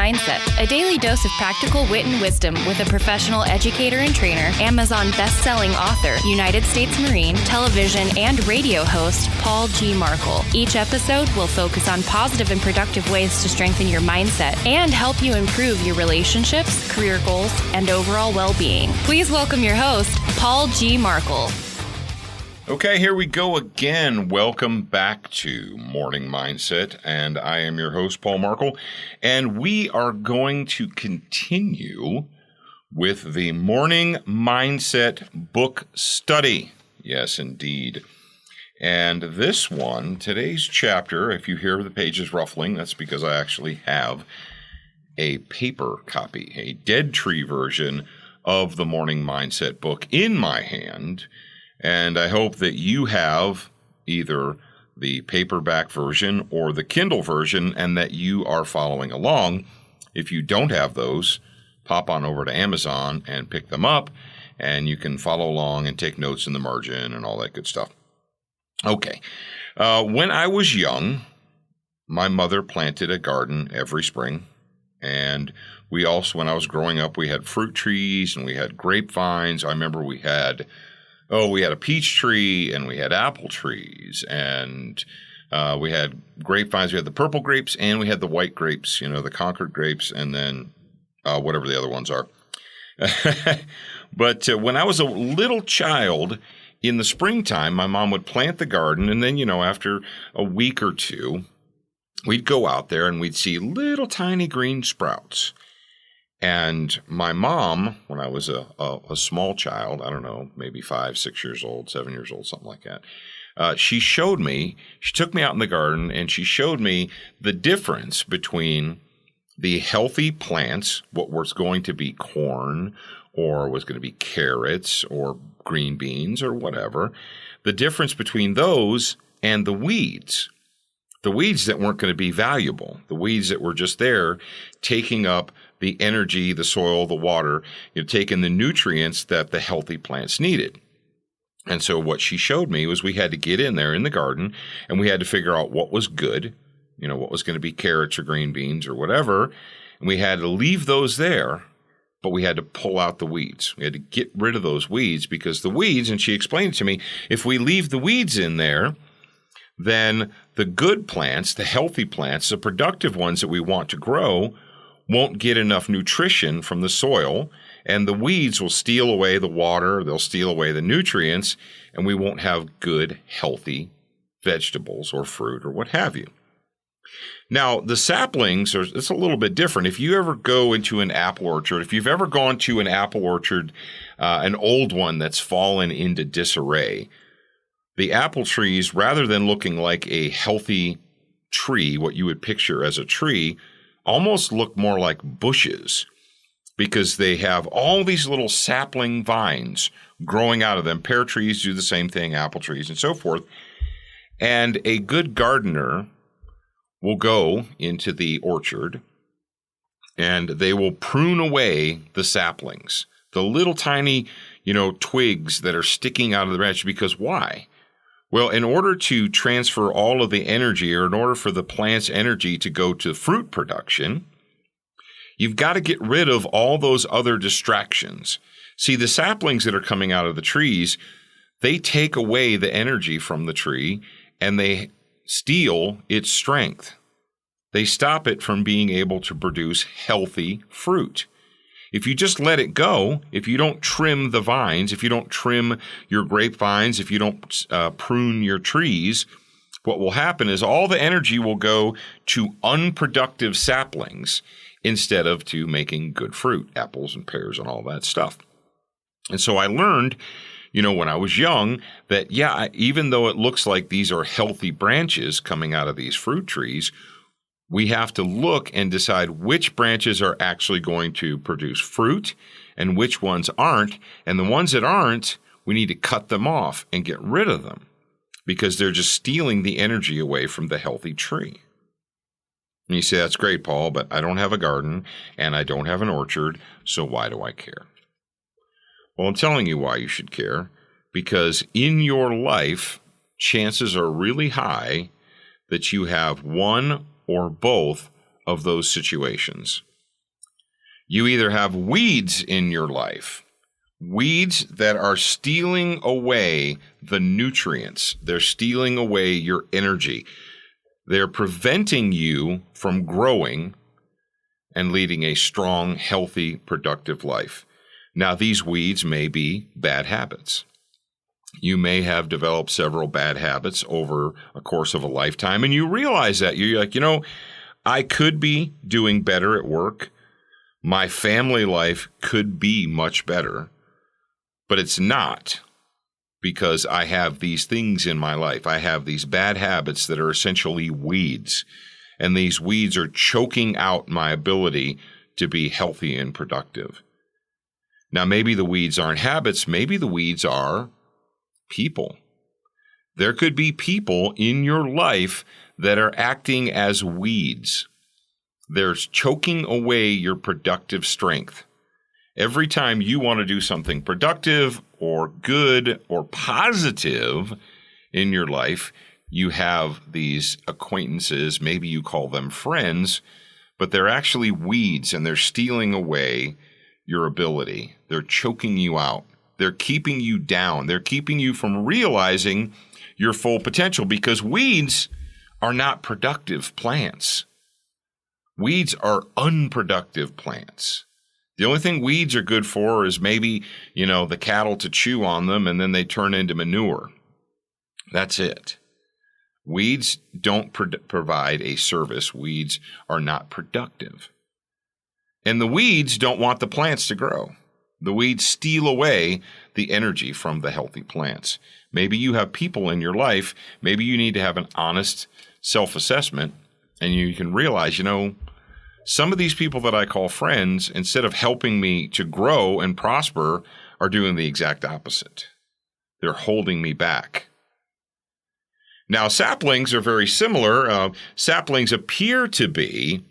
Mindset, a daily dose of practical wit and wisdom with a professional educator and trainer, Amazon best-selling author, United States Marine, television and radio host, Paul G. Markel. Each episode will focus on positive and productive ways to strengthen your mindset and help you improve your relationships, career goals, and overall well-being. Please welcome your host, Paul G. Markel. Okay, here we go again. Welcome back to Morning Mindset, and I am your host, Paul Markel, and we are going to continue with the Morning Mindset book study. Yes, indeed. And this one, today's chapter, if you hear the pages ruffling, that's because I actually have a paper copy, a dead tree version of the Morning Mindset book in my hand. And I hope that you have either the paperback version or the Kindle version and that you are following along. If you don't have those, pop on over to Amazon and pick them up, and you can follow along and take notes in the margin and all that good stuff. Okay. When I was young, my mother planted a garden every spring. And we also, when I was growing up, we had fruit trees and we had grapevines. I remember we had a peach tree, and we had apple trees, and we had grapevines. We had the purple grapes, and we had the white grapes, the Concord grapes, and then whatever the other ones are. But when I was a little child, in the springtime, my mom would plant the garden, and then, after a week or two, we'd go out there, and we'd see little tiny green sprouts. And my mom, when I was a small child, I don't know, maybe 5, 6 years old, 7 years old, something like that, she took me out in the garden and she showed me the difference between the healthy plants, what was going to be corn or was going to be carrots or green beans or whatever, the difference between those and the weeds. The weeds that weren't going to be valuable, the weeds that were just there taking up the energy, the soil, the water, taking the nutrients that the healthy plants needed. And so what she showed me was we had to get in there in the garden and we had to figure out what was good, what was going to be carrots or green beans or whatever. And we had to leave those there, but we had to pull out the weeds. We had to get rid of those weeds because the weeds, and she explained to me, if we leave the weeds in there, then the good plants, the healthy plants, the productive ones that we want to grow won't get enough nutrition from the soil, and the weeds will steal away the water, they'll steal away the nutrients, and we won't have good, healthy vegetables or fruit or what have you. Now, the saplings, it's a little bit different. If you ever go into an apple orchard, if you've ever gone to an apple orchard, an old one that's fallen into disarray, the apple trees, rather than looking like a healthy tree, what you would picture as a tree, almost look more like bushes because they have all these little sapling vines growing out of them. Pear trees do the same thing, apple trees, and so forth. And a good gardener will go into the orchard and they will prune away the saplings, the little tiny, twigs that are sticking out of the branch. Because why? Well, in order to transfer all of the energy, or in order for the plant's energy to go to fruit production, you've got to get rid of all those other distractions. See, the saplings that are coming out of the trees, they take away the energy from the tree and they steal its strength. They stop it from being able to produce healthy fruit. If you just let it go, if you don't trim the vines, if you don't trim your grapevines, if you don't prune your trees, what will happen is all the energy will go to unproductive saplings instead of to making good fruit, apples and pears and all that stuff. And so I learned, when I was young that, even though it looks like these are healthy branches coming out of these fruit trees, we have to look and decide which branches are actually going to produce fruit and which ones aren't. And the ones that aren't, we need to cut them off and get rid of them because they're just stealing the energy away from the healthy tree. And you say, that's great, Paul, but I don't have a garden and I don't have an orchard, so why do I care? Well, I'm telling you why you should care, because in your life, chances are really high that you have one or both of those situations. You either have weeds in your life, weeds that are stealing away the nutrients. They're stealing away your energy. They're preventing you from growing and leading a strong, healthy, productive life. Now, these weeds may be bad habits. You may have developed several bad habits over a course of a lifetime, and you realize that. You're like, I could be doing better at work. My family life could be much better, but it's not, because I have these things in my life. I have these bad habits that are essentially weeds, and these weeds are choking out my ability to be healthy and productive. Now, maybe the weeds aren't habits. Maybe the weeds are people. There could be people in your life that are acting as weeds. They're choking away your productive strength. Every time you want to do something productive or good or positive in your life, you have these acquaintances, maybe you call them friends, but they're actually weeds, and they're stealing away your ability. They're choking you out. They're keeping you down. They're keeping you from realizing your full potential, because weeds are not productive plants. Weeds are unproductive plants. The only thing weeds are good for is maybe, the cattle to chew on them, and then they turn into manure. That's it. Weeds don't provide a service. Weeds are not productive. And the weeds don't want the plants to grow. The weeds steal away the energy from the healthy plants. Maybe you have people in your life. Maybe you need to have an honest self-assessment, and you can realize, some of these people that I call friends, instead of helping me to grow and prosper, are doing the exact opposite. They're holding me back. Now, saplings are very similar. Saplings appear to be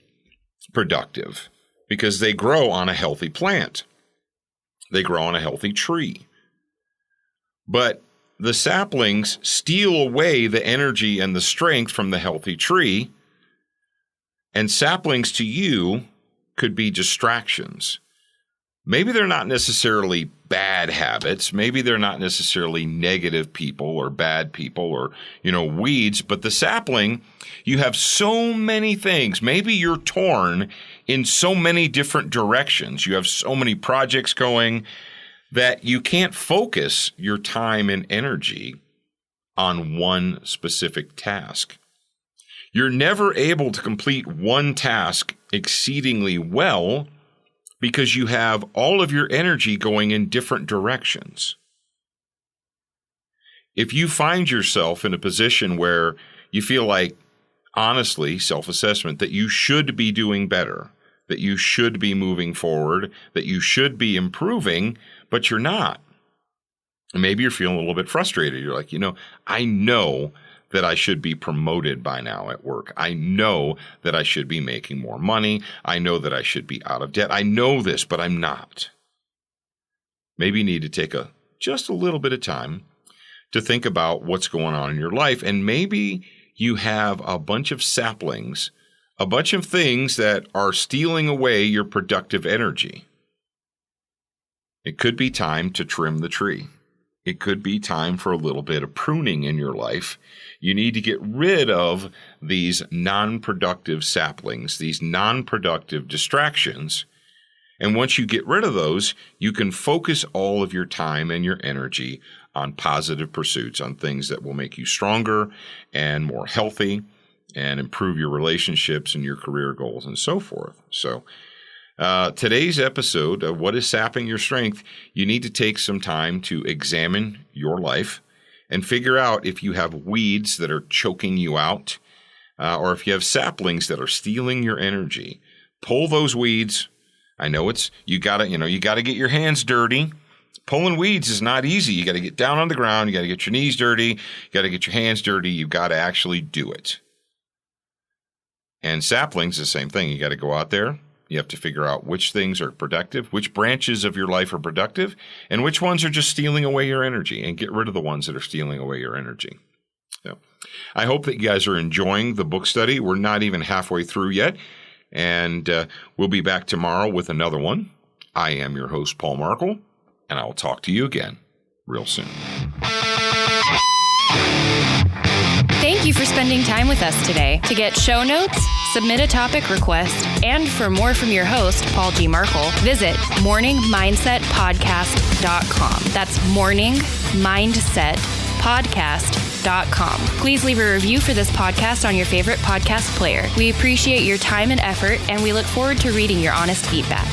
productive because they grow on a healthy plant. They grow on a healthy tree. But the saplings steal away the energy and the strength from the healthy tree. And saplings to you could be distractions. Maybe they're not necessarily bad habits. Maybe they're not necessarily negative people or bad people or, weeds. But the sapling, you have so many things. Maybe you're torn in so many different directions. You have so many projects going that you can't focus your time and energy on one specific task. You're never able to complete one task exceedingly well because you have all of your energy going in different directions. If you find yourself in a position where you feel like, honestly, self-assessment, that you should be doing better, that you should be moving forward, that you should be improving, but you're not. And maybe you're feeling a little bit frustrated. You're like, I know that I should be promoted by now at work. I know that I should be making more money. I know that I should be out of debt. I know this, but I'm not. Maybe you need to take just a little bit of time to think about what's going on in your life. And maybe you have a bunch of saplings, a bunch of things that are stealing away your productive energy. It could be time to trim the tree. It could be time for a little bit of pruning in your life. You need to get rid of these non-productive saplings, these non-productive distractions. And once you get rid of those, you can focus all of your time and your energy on positive pursuits, on things that will make you stronger and more healthy and improve your relationships and your career goals and so forth. So today's episode of What is Sapping Your Strength, you need to take some time to examine your life and figure out if you have weeds that are choking you out or if you have saplings that are stealing your energy. Pull those weeds. I know you gotta get your hands dirty. Pulling weeds is not easy. You got to get down on the ground. You got to get your knees dirty. You got to get your hands dirty. You got to actually do it. And saplings, the same thing. You got to go out there. You have to figure out which things are productive, which branches of your life are productive, and which ones are just stealing away your energy, and get rid of the ones that are stealing away your energy. So I hope that you guys are enjoying the book study. We're not even halfway through yet. And we'll be back tomorrow with another one. I am your host, Paul Markel, and I'll talk to you again real soon. Thank you for spending time with us today. To get show notes, submit a topic request, and for more from your host, Paul G. Markel, visit morningmindsetpodcast.com. That's morningmindsetpodcast.com. Please leave a review for this podcast on your favorite podcast player. We appreciate your time and effort, and we look forward to reading your honest feedback.